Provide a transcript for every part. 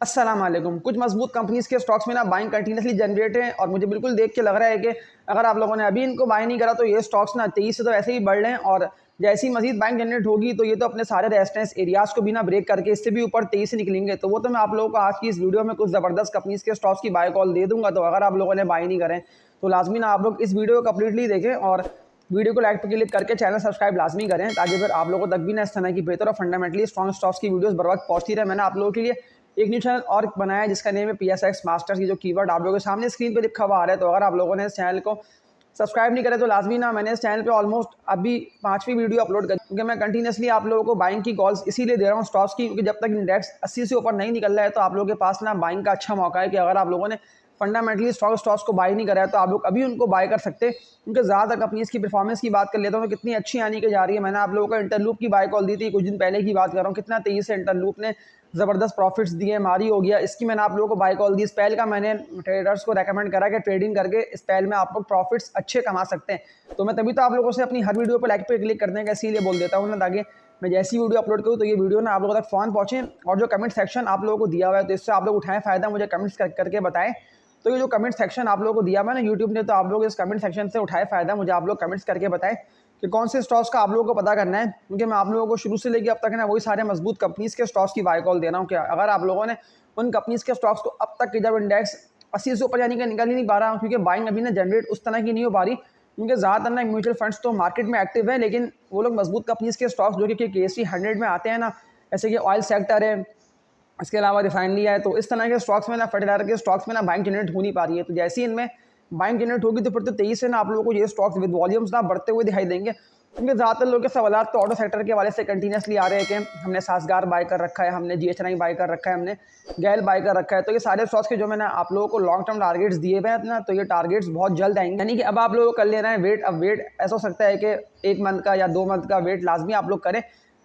अस्सलाम वालेकुम। कुछ मजबूत कंपनीज़ के स्टॉक्स में ना बाइंग कंटिन्यूअसली जनरेट है और मुझे बिल्कुल देख के लग रहा है कि अगर आप लोगों ने अभी इनको बाय नहीं करा तो ये स्टॉक्स ना तेज़ी से तो ऐसे ही बढ़ रहे हैं और जैसे ही मजीद बाइंग जनरेट होगी तो ये तो अपने सारे रेजिस्टेंस एरियाज़ को भी ना ब्रेक करके इससे भी ऊपर तेज़ी से निकलेंगे। तो वो तो मैं आप लोगों को आज की इस वीडियो में कुछ ज़बरदस्त कंपनीज़ के स्टॉक्स की बाय कॉल दे दूँगा। तो अगर आप लोगों ने बाय नहीं करें तो लाज़मी ना आप लोग इस वीडियो को कंप्लीटली देखें और वीडियो को लाइक पे क्लिक करके चैनल सब्सक्राइब लाज़मी करें ताकि फिर आप लोगों तक भी ना इस तरह की बेहतर और फंडामेंटली स्ट्रॉन्ग स्टॉक्स की वीडियोस बर वक्त पहुंचती रहे। मैंने आप लोगों के लिए एक न्यू चैनल और बनाया है जिसका नेम है PSX मास्टर्स। ये जो कीवर्ड आप लोगों के सामने स्क्रीन पे लिखा हुआ आ रहा है, तो अगर आप लोगों ने इस चैनल को सब्सक्राइब नहीं करे तो लाजमी ना मैंने इस चैनल पे ऑलमोस्ट अभी 5वीं वीडियो अपलोड करी, क्योंकि मैं कंटिन्यूसली आप लोगों को बाइंग की कॉल्स इसीलिए दे रहा हूँ स्टॉक्स की, क्योंकि जब तक इंडेक्स 80 से ऊपर नहीं निकल रहा है तो आप लोगों के पास ना बाइंग का अच्छा मौका है कि अगर आप लोगों ने फंडामेंटली स्टॉक्स को बाय नहीं करा है तो आप लोग अभी उनको बाय कर सकते हैं। क्योंकि ज़्यादातर कंपनीज की परफॉर्मेंस की बात कर लेता हूँ कितनी अच्छी आने की जा रही है। मैंने आप लोगों को इंटरलूप की बाय कॉल दी थी कुछ दिन पहले की बात कर रहा हूँ, कितना तेज़ी से इंटरलूप ने ज़बरदस्त प्रॉफिट्स दिए। मारी हो गया, इसकी मैंने आप लोगों को बाय कॉल दी। स्पेल का मैंने ट्रेडर्स को रेकमेंड करा कि ट्रेडिंग करके स्पेल में आप लोग प्रॉफिट्स अच्छे कमा सकते हैं। तो मैं तभी तो आप लोगों से अपनी हर वीडियो पर लाइक पे क्लिक करने का इसीलिए बोल देता हूँ ना, ताकि मैं जैसी वीडियो अपलोड करूँ तो ये वीडियो ना आप लोगों तक फ़ौरन पहुँचे। और जो कमेंट सेक्शन आप लोगों को दिया हुआ है तो इससे आप लोग उठाएं फ़ायदा, मुझे कमेंट्स करके बताएं। तो ये जो कमेंट सेक्शन आप लोगों को दिया हुआ है ना यूट्यूब ने, तो आप लोग इस कमेंट सेक्शन से उठाए फ़ायदा, मुझे आप लोग कमेंट्स करके बताएं कि कौन से स्टॉक्स का आप लोगों को पता करना है। क्योंकि मैं आप लोगों को शुरू से लेकर अब तक ना वही सारे मजबूत कंपनीज़ के स्टॉक्स की बाय कॉल दे रहा हूँ। क्या अगर आप लोगों ने उन कंपनीज़ के स्टॉक्स को अब तक की जब इंडेक्स 80 से ऊपर यानी कि निकल ही नहीं पा रहा, क्योंकि बाइंग अभी ना जनरेट उस तरह की नहीं हो पा रही, क्योंकि ज़्यादातर ना म्यूचुअल फंड्स तो मार्केट में एक्टिव है, लेकिन वो लोग मजबूत कंपनीज़ के स्टॉक्स जो कि KSE 100 में आते हैं ना, जैसे कि ऑयल सेक्टर है, इसके अलावा रिफाइनरी है, तो इस तरह के स्टॉक्स में ना फर्टिलाइजर के स्टॉक्स में ना बाइंग जनरेट हो नहीं पा रही है। तो जैसे ही इनमें बाइंग जनरेट होगी तो फिर तो तेज़ी से ना आप लोगों को ये स्टॉक्स विद वॉल्यूम्स ना बढ़ते हुए दिखाई देंगे। क्योंकि ज़्यादातर लोगों के सवाल तो ऑटो सेक्टर के हवाले से कंटिन्यूसली आ रहे हैं कि हमने सासगार बाय कर रखा है, हमने GHNI बाय कर रखा है, हमने गैल बाय कर रखा है। तो ये सारे स्टॉक्स के जो मैंने आप लोगों को लॉन्ग टर्म टारगेट्स दिए हुए हैं ना, तो ये टारगेट्स बहुत जल्द आएंगे। यानी कि अब आप लोगों को कर लेना है वेट। अब वेट ऐसा हो सकता है कि 1 मंथ का या 2 मंथ का वेट लाजमी आप लोग करें,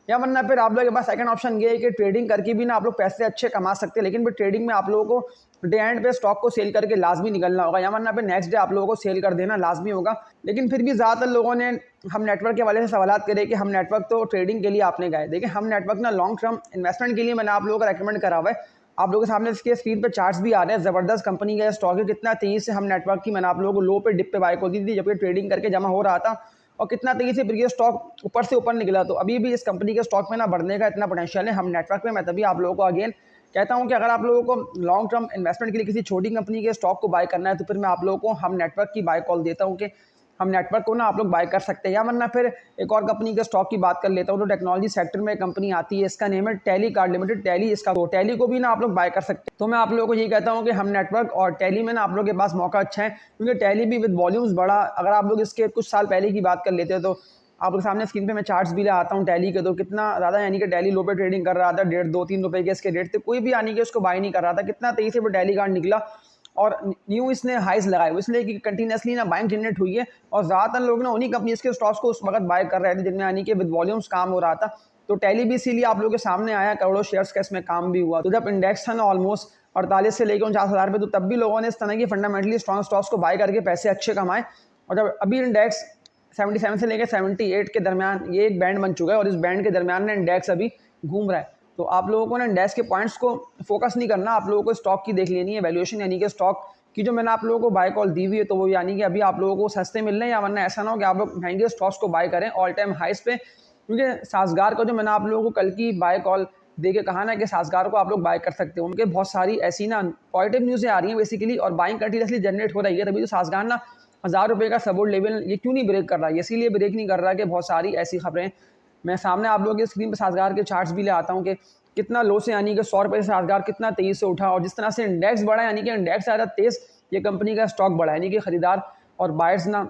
या वरना फिर आप लोगों के पास सेकंड ऑप्शन ये है कि ट्रेडिंग करके भी ना आप लोग पैसे अच्छे कमा सकते हैं। लेकिन फिर ट्रेडिंग में आप लोगों को डे एंड पे स्टॉक को सेल करके लाजमी निकलना होगा, या वरना फिर नेक्स्ट डे आप लोगों को सेल कर देना लाजमी होगा। लेकिन फिर भी ज़्यादातर लोगों ने हम नेटवर्क के हवाले से सवाल करे कि हम नेटवर्क तो ट्रेडिंग के लिए आपने गए। देखिए, हम नेटवर्क ना लॉन्ग टर्म इन्वेस्टमेंट के लिए मैंने आप लोगों को रेकमेंड करा हुआ है। आप लोगों के सामने इसके स्क्रीन पर चार्ट्स भी आ रहे हैं, ज़बरदस्त कंपनी का स्टॉक है। कितना तेज़ी से हम नेटवर्क की मैंने आप लोगों को लो पे डिप पे बाय को दी थी जबकि ट्रेडिंग करके जमा हो रहा था, और कितना तेज़ी से फिर ये स्टॉक ऊपर से ऊपर निकला। तो अभी भी इस कंपनी के स्टॉक में ना बढ़ने का इतना पोटेंशियल है हम नेटवर्क में। मैं तभी आप लोगों को अगेन कहता हूं कि अगर आप लोगों को लॉन्ग टर्म इन्वेस्टमेंट के लिए किसी छोटी कंपनी के स्टॉक को बाय करना है तो फिर मैं आप लोगों को हम नेटवर्क की बाय कॉल देता हूं कि हम नेटवर्क को ना आप लोग बाय कर सकते हैं। या वरना फिर एक और कंपनी के स्टॉक की बात कर लेता हूँ, तो टेक्नोलॉजी सेक्टर में कंपनी आती है, इसका नेम है टैली कार्ड लिमिटेड। टैली इसका, तो टैली को भी ना आप लोग बाय कर सकते हैं। तो मैं आप लोगों को यही कहता हूँ कि हम नेटवर्क और टैली में ना आप लोगों के पास मौका अच्छा है, क्योंकि टैली भी विद वॉल्यूम्स बढ़ा। अगर आप लोग इसके कुछ साल पहले की बात कर लेते हो तो आपके सामने स्क्रीन पे मैं चार्ट्स भी ले आता हूँ टैली के, तो कितना ज़्यादा यानी कि टैली लो पे ट्रेडिंग कर रहा था, 1.5-2-3 रुपए के इसके रेट थे, कोई भी यानी कि उसको बाय नहीं कर रहा था। कितना तेज़ी से वो टैली कार्ड निकला और न्यू इसने हाइज लगाए, इसलिए कि कंटिन्यूसली ना बाइंग जनरेट हुई है और ज़्यादातर लोग ना उन्हीं कंपनीज के स्टॉक्स को उस वक्त बाय कर रहे थे जिनमें यानी कि विद वॉल्यूम्स काम हो रहा था। तो टैली भी इसीलिए आप लोगों के सामने आया, करोड़ों शेयर्स का इसमें काम भी हुआ। तो जब इंडेक्स था ना ऑलमोस्ट 48 से लेकर 49,000 पे, तो तब भी लोगों ने इस तरह की फंडामेंटली स्ट्रॉन्ग स्टॉक्स को बाय करके पैसे अच्छे कमाए। और जब अभी इंडेक्स 77 से लेकर 78 के दरमियान ये एक बैंड बन चुका है और इस बैंड के दरमियान ना इंडेक्स अभी घूम रहा है। तो आप लोगों को ना इंडेक्स के पॉइंट्स को फोकस नहीं करना, आप लोगों को स्टॉक की देख लेनी है वैल्यूएशन, यानी कि स्टॉक की जो मैंने आप लोगों को बाय कॉल दी हुई है तो वो यानी कि अभी आप लोगों को सस्ते मिल रहे हैं, या वरना ऐसा ना हो कि आप लोग महंगे स्टॉक्स को बाय करें ऑल टाइम हाइस पे। क्योंकि सासगार को जो मैंने आप लोगों को कल की बाय कॉल दे के कहा ना कि सासगार को आप लोग बाय कर सकते हो, उनके बहुत सारी ऐसी ना पॉजिटिव न्यूज़ें आ रही हैं बेसिकली, और बाइंग कंटिन्यूसली जनरेट हो रही है। तभी तो सासगार ना 1000 रुपये का सपोर्ट लेवल ये क्यों नहीं ब्रेक कर रहा है, इसीलिए ब्रेक नहीं कर रहा कि बहुत सारी ऐसी खबरें मैं सामने आप लोगों की स्क्रीन पर सासगार के चार्ट्स भी ले आता हूँ कि कितना लो से यानी कि 100 रुपये से सासगार कितना तेज़ी से उठा, और जिस तरह से इंडेक्स बढ़ा यानी कि इंडेक्स ज़्यादा तेज़ ये कंपनी का स्टॉक बढ़ा, यानी कि खरीदार और बायर्स ना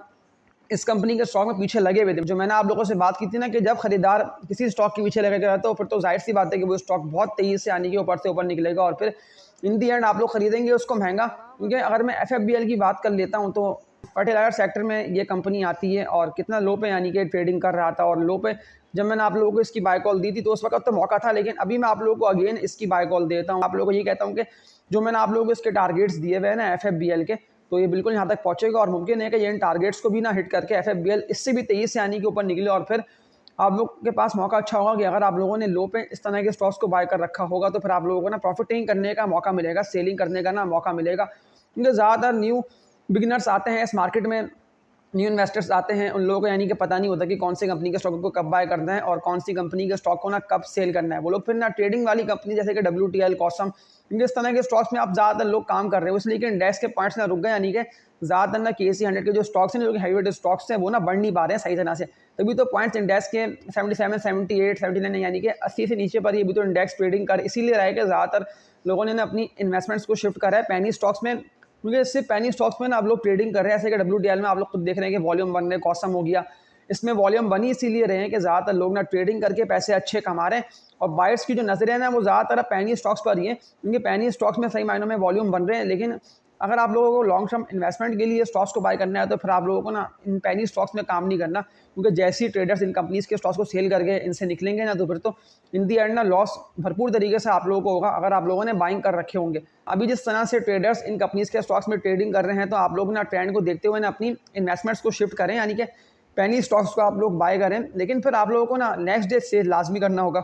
इस कंपनी के स्टॉक में पीछे लगे हुए थे। जो मैंने आप लोगों से बात की थी ना कि जब खरीदार किसी स्टॉक के पीछे लगे रहता है तो फिर तो जाहिर सी बात है कि वो स्टॉक बहुत तेज़ी से यानी कि ऊपर से ऊपर निकलेगा और फिर इन दी एंड आप लोग खरीदेंगे उसको महंगा। क्योंकि अगर मैं FFBL की बात कर लेता हूँ तो फर्टिलाइजर सेक्टर में ये कंपनी आती है और कितना लो पे यानी कि ट्रेडिंग कर रहा था, और लो पे जब मैंने आप लोगों को इसकी बाय कॉल दी थी तो उस वक्त तो मौका था, लेकिन अभी मैं आप लोगों को अगेन इसकी बाय कॉल देता हूँ। आप लोगों को ये कहता हूँ कि जो मैंने आप लोगों को इसके टारगेट्स दिए हुए हैं ना FFBL के, तो ये बिल्कुल यहाँ तक पहुँचेगा और मुमकिन है कि ये इन टारगेट्स को भी ना हिट करके FFBL इससे भी तेज़ी से आने के ऊपर निकले और फिर आप लोग के पास मौका अच्छा होगा कि अगर आप लोगों ने लो पे इस तरह के स्टॉक्स को बाय कर रखा होगा तो फिर आप लोगों को ना प्रॉफिटिंग करने का मौका मिलेगा, सेलिंग करने का ना मौका मिलेगा। क्योंकि ज़्यादातर न्यू बिगिनर्स आते हैं इस मार्केट में, न्यू इन्वेस्टर्स आते हैं, उन लोगों को यानी कि पता नहीं होता कि कौन सी कंपनी के स्टॉक को कब बाय करना है और कौन सी कंपनी के स्टॉक को ना कब सेल करना है। वो लोग फिर ना ट्रेडिंग वाली कंपनी जैसे कि WTL, कॉसम, क्योंकि इस तरह के स्टॉक्स में आप ज़्यादातर लोग काम कर रहे हो, इसलिए कि इंडेक्स के पॉइंट्स ना रुक गए, यानी कि ज़्यादातर ना KSE 100 के जो स्टॉक्स हैं, जो कि हैवीवेट स्टॉक्स हैं, वो ना बढ़ नहीं पा रहे हैं सही तरह से। तभी तो पॉइंट्स इंडेक्स के 77, 78, 79 यानी कि 80 से नीचे पर, ये भी तो इंडेक्स ट्रेडिंग कर इसीलिए रहा है कि ज़्यादातर लोगों ने ना अपनी इन्वेस्टमेंट्स को शिफ्ट करा है पेनी स्टॉक्स में, क्योंकि इससे पेनी स्टॉक्स में ना आप लोग ट्रेडिंग कर रहे हैं। ऐसे कि WTL में आप लोग खुद देख रहे हैं कि वॉल्यूम बन रहे, कॉसम हो गया, इसमें वॉल्यूम बनी इसीलिए रहे हैं कि ज़्यादातर लोग ना ट्रेडिंग करके पैसे अच्छे कमा रहे हैं और बायर्स की जो नज़रें हैं ना वो ज़्यादातर पेनी स्टॉक्स पर ही है, क्योंकि पेनी स्टॉक्स में सही मायनों में वॉल्यूम बन रहे हैं। लेकिन अगर आप लोगों को लॉन्ग टर्म इन्वेस्टमेंट के लिए स्टॉक्स को बाय करना है तो फिर आप लोगों को ना इन पेनी स्टॉक्स में काम नहीं करना, क्योंकि जैसे ही ट्रेडर्स इन कंपनीज़ के स्टॉक्स को सेल करके इनसे निकलेंगे ना तो फिर तो इन दी एंड ना लॉस भरपूर तरीके से आप लोगों को होगा अगर आप लोगों ने बाइंग कर रखे होंगे। अभी जिस तरह से ट्रेडर्स इन कंपनीज़ के स्टॉक्स में ट्रेडिंग कर रहे हैं तो आप लोग ना ट्रेंड को देखते हुए ना अपनी इन्वेस्टमेंट्स को शिफ्ट करें, यानी कि पेनी स्टॉक्स को आप लोग बाय करें। लेकिन फिर आप लोगों को ना नेक्स्ट डे सेल लाजमी करना होगा,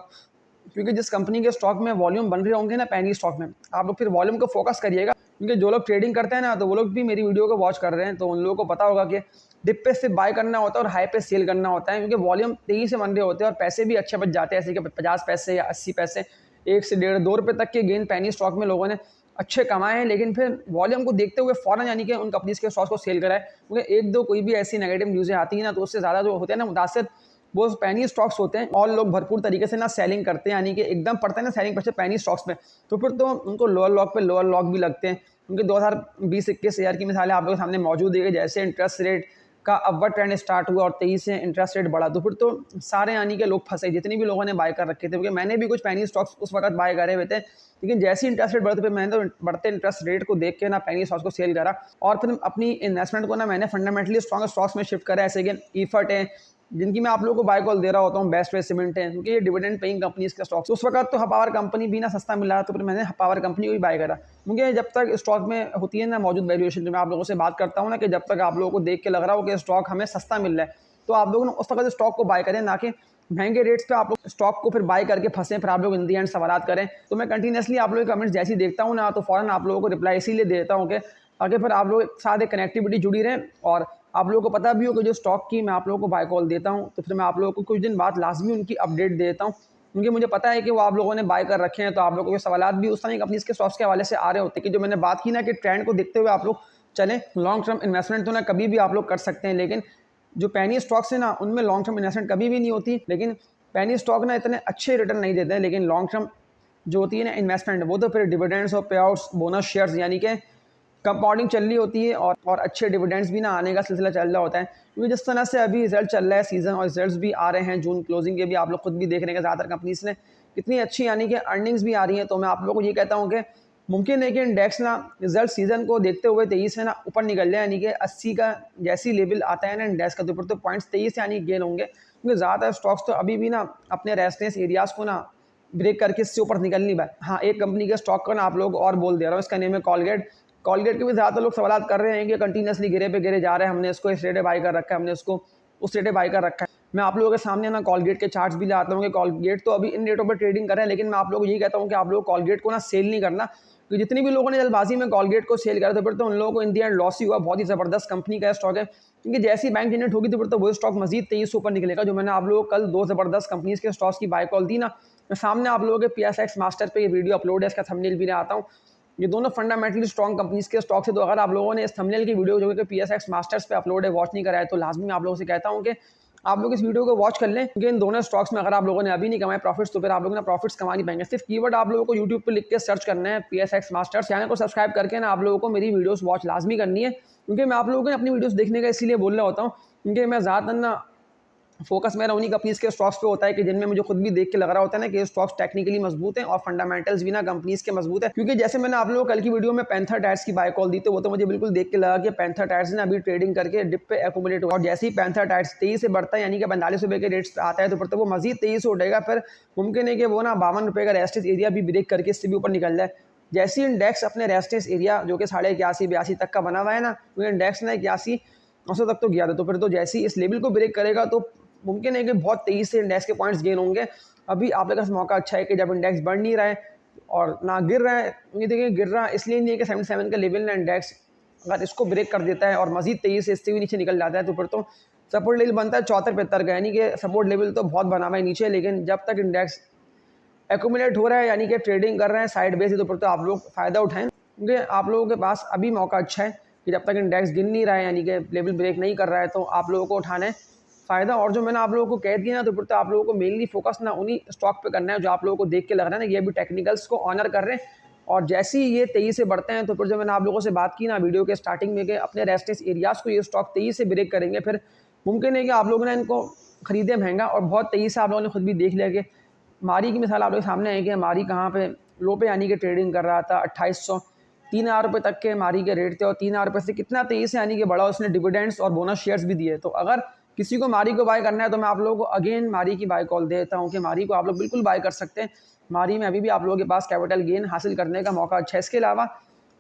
क्योंकि जिस कंपनी के स्टॉक में वॉल्यूम बन रहे होंगे ना पेनी स्टॉक में, आप लोग फिर वॉल्यूम को फोकस करिएगा, क्योंकि जो लोग ट्रेडिंग करते हैं ना तो वो लोग भी मेरी वीडियो को वॉच कर रहे हैं तो उन लोगों को पता होगा कि डिप पे सिर्फ बाय करना होता है और हाई पे सेल करना होता है, क्योंकि वॉल्यूम तेजी से बन रहे होते हैं और पैसे भी अच्छे बच जाते हैं, ऐसे कि 50 पैसे या 80 पैसे, 1 से 1.5 2 रुपये तक के गेन पेनी स्टॉक में लोगों ने अच्छे कमाए हैं। लेकिन फिर वॉल्यूम को देखते हुए फ़ौरन यानी कि उन कंपनीज़ के स्टॉक्स को सेल कराए, क्योंकि एक दो कोई भी ऐसी नेगेटिव न्यूज़ें आती हैं ना तो उससे ज़्यादा जो होते हैं ना मुतासिर वो पेनी स्टॉक्स होते हैं और लोग भरपूर तरीके से ना सेलिंग करते हैं, यानी कि एकदम पड़ते हैं ना सेलिंग प्रेशर पेनी स्टॉक्स में, तो फिर तो उनको लोअर लॉक पे लोअर लॉक भी लगते हैं। क्योंकि 2020-21 ईयर की मिसालें आप लोगों के सामने मौजूद है कि जैसे इंटरेस्ट रेट का अपवर्ड ट्रेंड स्टार्ट हुआ और 23 से इंटरेस्ट रेट बढ़ा तो फिर तो सारे यानी कि लोग फंसे, जितने भी लोगों ने बाय कर रखे थे, क्योंकि मैंने भी कुछ पेनी स्टॉक्स उस वक्त बाय करे हुए थे, लेकिन जैसे ही इंटरेस्ट रेट बढ़ते फिर मैंने तो बढ़ते इंटरेस्ट रेट को देख के ना पेनी स्टॉक्स को सेल करा और फिर अपनी इन्वेस्टमेंट को ना मैंने फंडामेंटली स्ट्रॉन्ग स्टॉक्स में शिफ्ट करा, ऐसे कि ईफर्ट है जिनकी मैं आप लोगों को बाय कॉल दे रहा होता हूँ, बेस्ट वे सीमेंट है, क्योंकि ये डिविडेंड पेइंग कंपनीज का स्टॉक्स। उस वक्त तो हपावर कंपनी भी ना सस्ता मिल रहा था तो फिर मैंने हपावर कंपनी को भी बाय करा, क्योंकि जब तक स्टॉक में होती है ना मौजूद वैल्यूएशन, जो मैं आप लोगों से बात करता हूँ ना कि जब तक आप लोगों को देख के लग रहा हो कि स्टॉक हमें सस्ता मिल रहा है तो आप लोग उस वक्त स्टॉक को बाय करें, ना कि महंगे रेट्स पे आप लोग स्टॉक को फिर बाय करके फंसे, फिर आप लोग इन दी एंड सवालात करें। तो मैं कंटिन्यूसली आप लोगों के कमेंट्स जैसे ही देखता हूँ ना तो फौरन आप लोगों को रिप्लाई इसीलिए देता हूँ कि ताकि फिर आप लोग साथ एक कनेक्टिविटी जुड़ी रहे और आप लोगों को पता भी हो कि जो स्टॉक की मैं आप लोगों को बाय कॉल देता हूँ तो फिर मैं आप लोगों को कुछ दिन बाद लाजमी उनकी अपडेट देता हूँ, क्योंकि मुझे पता है कि वो आप लोगों ने बाय कर रखे हैं तो आप लोगों के सवालात भी उस तरह कंपनीज के स्टॉक्स के हवाले से आ रहे होते हैं कि जो मैंने बात की ना कि ट्रेंड को देखते हुए आप लोग चलें। लॉन्ग टर्म इन्वेस्टमेंट तो ना कभी भी आप लोग कर सकते हैं, लेकिन जो पेनी स्टॉक्स है ना उनमें लॉन्ग टर्म इन्वेस्टमेंट कभी भी नहीं होती। लेकिन पेनी स्टॉक ना इतने अच्छे रिटर्न नहीं देते हैं, लेकिन लॉन्ग टर्म जो होती है ना इन्वेस्टमेंट वो तो फिर डिविडेंड्स और पे आउट्स, बोनस शेयर्स यानी कि कंपाउंडिंग चल रही होती है और अच्छे डिविडेंड्स भी ना आने का सिलसिला चल रहा होता है, क्योंकि जिस तरह से अभी रिजल्ट चल रहा है सीजन और रिजल्ट्स भी आ रहे हैं, जून क्लोजिंग के भी आप लोग खुद भी देख रहे हैं कि ज़्यादातर कंपनीज ने कितनी अच्छी यानी कि अर्निंग्स भी आ रही हैं। तो मैं आप लोगों को ये कहता हूँ कि मुमकिन है कि इंडेक्स ना रिजल्ट सीजन को देखते हुए 23 से ना ऊपर निकल जाए, यानी कि 80 का जैसी लेवल आता है ना इंडेक्स का तो ऊपर तो पॉइंट्स 23 यानी गेन होंगे, क्योंकि ज़्यादातर स्टॉक्स तो अभी भी ना अपने रेस्टेंस एरियाज़ को ना ब्रेक करके इससे ऊपर निकल नहीं पाए। हाँ, एक कंपनी के स्टॉक का ना आप लोग और बोल दे रहा हूँ, इसका नेम है कॉलगेट। कॉलगेट के भी ज़्यादातर लोग सवाल कर रहे हैं कि कंटिन्यूसली गिरे पे गिरे जा रहे हैं, हमने इसको इस रेटे बाई कर रखा है, हमने इसको उस रेटे बाई कर रखा है। मैं आप लोगों के सामने ना कॉलगेट के चार्ट्स भी लाता हूँ कि कॉलगेट तो अभी इन रेटों पर ट्रेडिंग कर रहे हैं, लेकिन मैं आप लोगों को यही कहता हूँ कि आप लोग कॉलगेट को ना सेल नहीं करना, क्योंकि जितनी भी लोगों ने जल्दबाजी में कॉलगेट को सेल करा तो फिर तो उन लोगों को इन दी एंड लॉस ही हुआ। बहुत ही ज़बरदस्त कंपनी का स्टॉक है, क्योंकि जैसी बैंक जनरेट होगी तो फिर तो वो स्टॉक मजीद 23 ऊपर निकलेगा। जो मैंने आप लोगों को कल 2 ज़बरदस्त कंपनीज के स्टॉक्स की बाय कॉल दी ना, मैं सामने आप लोगों के PSX मास्टर पे ये वीडियो अपलोड है, इसका थंबनेल भी आता हूँ। ये दोनों फंडामेंटली स्ट्रॉन्ग कंपनीज के स्टॉक्स है, तो अगर आप लोगों ने इस थंबनेल की वीडियो जो कि PSX मास्टर्स पे अपलोड है वॉच नहीं कराया तो लाजमी आप लोगों से कहता हूँ कि आप लोग इस वीडियो को वॉच कर लें, क्योंकि इन दोनों स्टॉक्स में अगर आप लोगों ने अभी नहीं कमाए प्रॉफिट्स तो फिर आप लोग ना प्रॉफिट्स कमा नहीं पाएंगे। सिर्फ कीवर्ड आप लोगों को यूट्यूब पे लिख के सर्च करना है PSX मास्टर्स, चैनल को सब्सक्राइब करके ना आप लोगों को मेरी वीडियोस वॉच लाजमी करनी है, क्योंकि मैं आप लोगों को अपनी वीडियोस देखने का इसीलिए बोल रहा होता हूँ, क्योंकि मैं ज़्यादातर ना फोकस मेरा उन्हीं कंपनीज के स्टॉक्स पे होता है कि जिनमें मुझे खुद भी देख के लग रहा होता है ना कि स्टॉक्स टेक्निकली मजबूत हैं और फंडामेंटल्स भी ना कंपनीज के मजबूत है। क्योंकि जैसे मैंने आप लोगों को कल की वीडियो में पैंथर टायर्स की बाय कॉल दी तो वो तो मुझे बिल्कुल देख के लगा कि पैंथर टायर्स ने अभी ट्रेडिंग करके डिप पे एक्यूमुलेट हुआ और जैसे ही पैंथर टायर्स 23 से बढ़ता है यानी कि 45 रुपये के रेट्स पे आता है तो फिर तो वो मजीद 23 उठेगा, फिर मुमकिन है कि वो ना 52 रुपये का रेस्टेंस एरिया भी ब्रेक करके इससे भी ऊपर निकल जाए। जैसे ही इंडेक्स अपने रेस्टेंस एरिया जो कि 81-82 तक का बना हुआ है ना, क्योंकि इंडेक्स ने 81 900 तक तो गया था, तो फिर तो जैसे ही इस लेवल को ब्रेक करेगा तो मुमकिन है कि बहुत तेज़ी से इंडेक्स के पॉइंट्स गेन होंगे। अभी आप लोगों के पास मौका अच्छा है कि जब इंडेक्स बढ़ नहीं रहा है और ना गिर रहा है, ये देखिए गिर रहा इसलिए नहीं है कि 77 का लेवल ना इंडेक्स अगर इसको ब्रेक कर देता है और मज़ीद तेज़ी से इससे भी नीचे निकल जाता है तो फिर तो सपोर्ट लेवल बनता है 74-75 का, यानी कि सपोर्ट लेवल तो बहुत बना हुआ है नीचे, लेकिन जब तक इंडेक्स एक्यूमुलेट हो रहा है यानी कि ट्रेडिंग कर रहे हैं साइड बेस, तो फिर तो आप लोग फ़ायदा उठाएं, क्योंकि आप लोगों के पास अभी मौका अच्छा है कि जब तक इंडेक्स गिर नहीं रहा है यानी कि लेवल ब्रेक नहीं कर रहा है तो आप लोगों को उठाना है फ़ायदा। और जो मैंने आप लोगों को कह दिया ना, तो फिर तो आप लोगों को मेनली फोकस ना उन्हीं स्टॉक पे करना है जो आप लोगों को देख के लग रहा है ना ये भी टेक्निकल्स को ऑनर कर रहे हैं, और जैसे ही ये तेज़ी से बढ़ते हैं तो फिर जो मैंने आप लोगों से बात की ना वीडियो के स्टार्टिंग में कि अपने रेजिस्टेंस एरियाज़ को ये स्टॉक तेज़ी से ब्रेक करेंगे, फिर मुमकिन है कि आप लोगों ने इनको खरीदे महंगा और बहुत तेज़ी से आप लोगों ने खुद भी देख लिया कि मारी की मिसाल आप लोग के सामने है कि मारी कहाँ पे लो पे यानी कि ट्रेडिंग कर रहा था 2800 ₹3000 तक के मारी के रेट थे, और ₹3000 से कितना तेज़ी से यानी कि बढ़ा, उसने डिविडेंड्स और बोनस शेयर्स भी दिए। तो अगर किसी को मारी को बाय करना है तो मैं आप लोगों को अगेन मारी की बाय कॉल देता हूँ कि मारी को आप लोग बिल्कुल बाय कर सकते हैं। मारी में अभी भी आप लोगों के पास कैपिटल गेन हासिल करने का मौका अच्छा है। इसके अलावा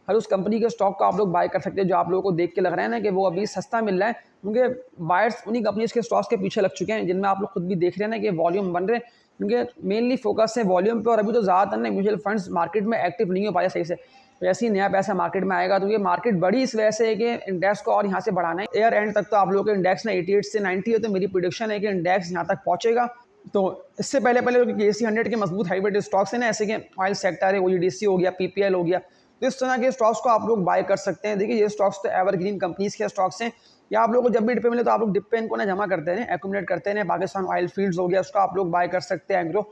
हर उस कंपनी के स्टॉक को आप लोग बाय कर सकते हैं जो आप लोगों को देख के लग रहा है ना कि वो अभी सस्ता मिल रहा है, क्योंकि बायर्स उन्हीं कंपनीज के स्टॉक्स के पीछे लग चुके हैं जिनमें आप लोग खुद भी देख रहे हैं ना कि वॉल्यूम बन रहे हैं, क्योंकि मेनली फोकस है वॉल्यूम पे। और अभी तो ज़्यादातर ना म्यूचुअल फंड्स मार्केट में एक्टिव नहीं हो पाया सही से, तो जैसे ही नया पैसा मार्केट में आएगा तो ये मार्केट बड़ी इस वजह से है कि इंडेक्स को और यहाँ से बढ़ाना है। ईयर एंड तक तो आप लोगों के इंडेक्स ना 88 से 90 है, तो मेरी प्रिडिक्शन है कि इंडेक्स यहाँ तक पहुँचेगा। तो इससे पहले KSE 100 के मजबूत हाइब्रिड स्टॉक्स हैं ना, ऐसे कि ऑयल सेक्टर है, OGDC हो गया, PPL हो गया, तो इस तरह के स्टॉक्स को आप लोग बाय कर सकते हैं। देखिए ये स्टॉक्स तो एवरग्रीन कंपनीज के स्टॉक्स हैं, या आप लोगों को जब भी डिप पे मिले तो आप लोग डिप पे इनको ना जमा करते हैं, एक्यूमुलेट करते हैं। पाकिस्तान ऑयल फील्ड्स हो गया, उसको आप लोग बाय कर सकते हैं, एग्रो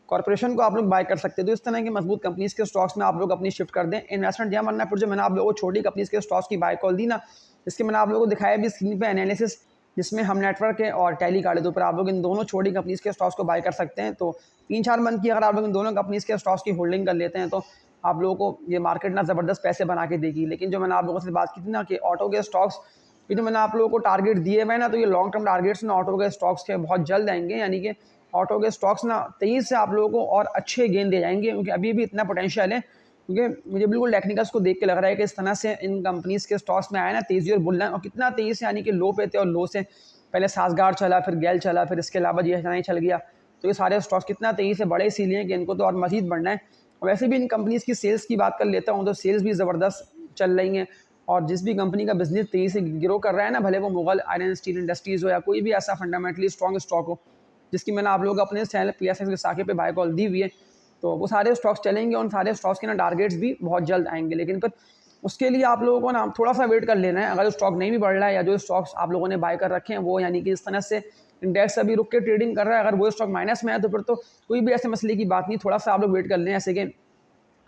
कॉर्पोरेशन को आप लोग बाय कर सकते हैं। तो इस तरह की मजबूत कंपनीज के स्टॉक्स में आप लोग अपनी शिफ्ट कर दें, इन्वेस्टमेंट जहाँ बनना है। फिर जो मैंने आप लोगों को छोटी कंपनीज के स्टॉक्स की बाय कॉल दी ना, इसके मैंने आप लोगों को दिखाया भी स्क्रीन पे एनालिसिस, जिसमें हम नेटवर्क है और टैली कार्ड है, तो ऊपर आप लोग इन दोनों छोटी कंपनीज के स्टॉक्स को बाय कर सकते हैं। तो 3-4 मंथ की अगर आप लोग इन दोनों कंपनीज के स्टॉक्स की होल्डिंग कर लेते हैं तो आप लोगों को ये मार्केट ना ज़बरदस्त पैसे बना के देगी। लेकिन जो मैंने आप लोगों से बात की थी ना कि ऑटो के स्टॉक्स, ये जो मैंने आप लोगों को टारगेट दिए हुए ना, तो ये लॉन्ग टर्म टारगेट्स ना ऑटो के स्टॉक्स के बहुत जल्द आएंगे, यानी कि ऑटो के स्टॉक्स ना तेज़ी से आप लोगों को और अच्छे गेन दे जाएंगे, क्योंकि अभी भी इतना पोटेंशियल है। क्योंकि मुझे बिल्कुल टेक्निकल्स को देख के लग रहा है कि इस तरह से इन कंपनीज़ के स्टॉक्स में आया ना तेज़ी और बुल रन, और कितना तेज़ी से यानी कि लो पे थे और लो से पहले सासगार चला, फिर गैल चला, फिर इसके अलावा जीएसआई चल गया, तो ये सारे स्टॉक्स कितना तेज़ी से बढ़े, इसीलिए कि इनको तो और मज़ीद बढ़ना है। और वैसे भी इन कंपनीज़ की सेल्स की बात कर लेता हूँ तो सेल्स भी ज़बरदस्त चल रही हैं, और जिस भी कंपनी का बिजनेस तेज़ी से ग्रो कर रहा है ना, भले वो मुगल आयरन स्टील इंडस्ट्रीज़ हो या कोई भी ऐसा फंडामेंटली स्ट्रॉन्ग स्टॉक हो, जिसकी मैंने आप लोगों को अपने चैनल PSX विसाखे पे बाय कॉल दी हुई है, तो वो सारे स्टॉक्स चलेंगे। उन सारे स्टॉक्स के ना टारगेट्स भी बहुत जल्द आएंगे, लेकिन फिर उसके लिए आप लोगों को ना थोड़ा सा वेट कर लेना है। अगर स्टॉक नहीं भी बढ़ रहा है या जो स्टॉक्स आप लोगों ने बाय कर रखे हैं वो यानी कि इस तरह से इंडेक्स अभी रुक के ट्रेडिंग कर रहा है, अगर वो स्टॉक माइनस में है तो फिर तो कोई भी ऐसे मसले की बात नहीं, थोड़ा सा आप लोग वेट कर लें। ऐसे कि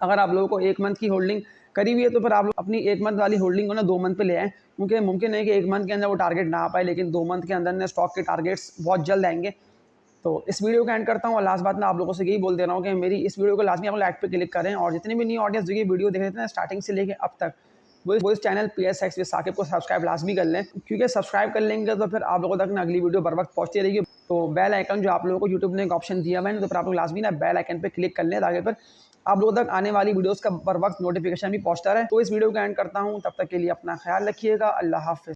अगर आप लोगों को 1 मंथ की होल्डिंग करी हुई है तो फिर आप लोग अपनी 1 मंथ वाली होल्डिंग को ना 2 मंथ पे ले आएँ, क्योंकि मुमकिन है कि 1 मंथ के अंदर वो टारगेट ना आ पाए, लेकिन 2 मंथ के अंदर ना स्टॉक के टारगेट्स बहुत जल्द आएंगे। तो इस वीडियो को एंड करता हूँ, और लास्ट बात मैं आप लोगों से यही बोल दे रहा हूँ कि मेरी इस वीडियो को लाजमी आप लाइक पे क्लिक करें, और जितनी भी न्यू ऑडियंस जो ये वीडियो देख रहे थे ना स्टार्टिंग से लेके अब तक, वो इस चैनल PSX विद साकिब को सब्सक्राइब लाजमी कर लें, क्योंकि सब्सक्राइब कर लेंगे तो फिर आप लोगों तक ना अगली वीडियो बर वक्त पहुँचती रहेगी। तो बेल आइकन जो आप लोगों को यूट्यूब ने एक ऑप्शन दिया हुआ है, तो फिर आप लोग लाजमी ना बेल आइकन पर क्लिक कर लें, ताकि फिर आप लोगों तक आने वाली वीडियोज़ का बर वक्त नोटिफिकेशन भी पहुँचता रहे। तो इस वीडियो को एंड करता हूँ, तब तक के लिए अपना ख्याल रखिएगा। अल्लाह हाफ़िज़।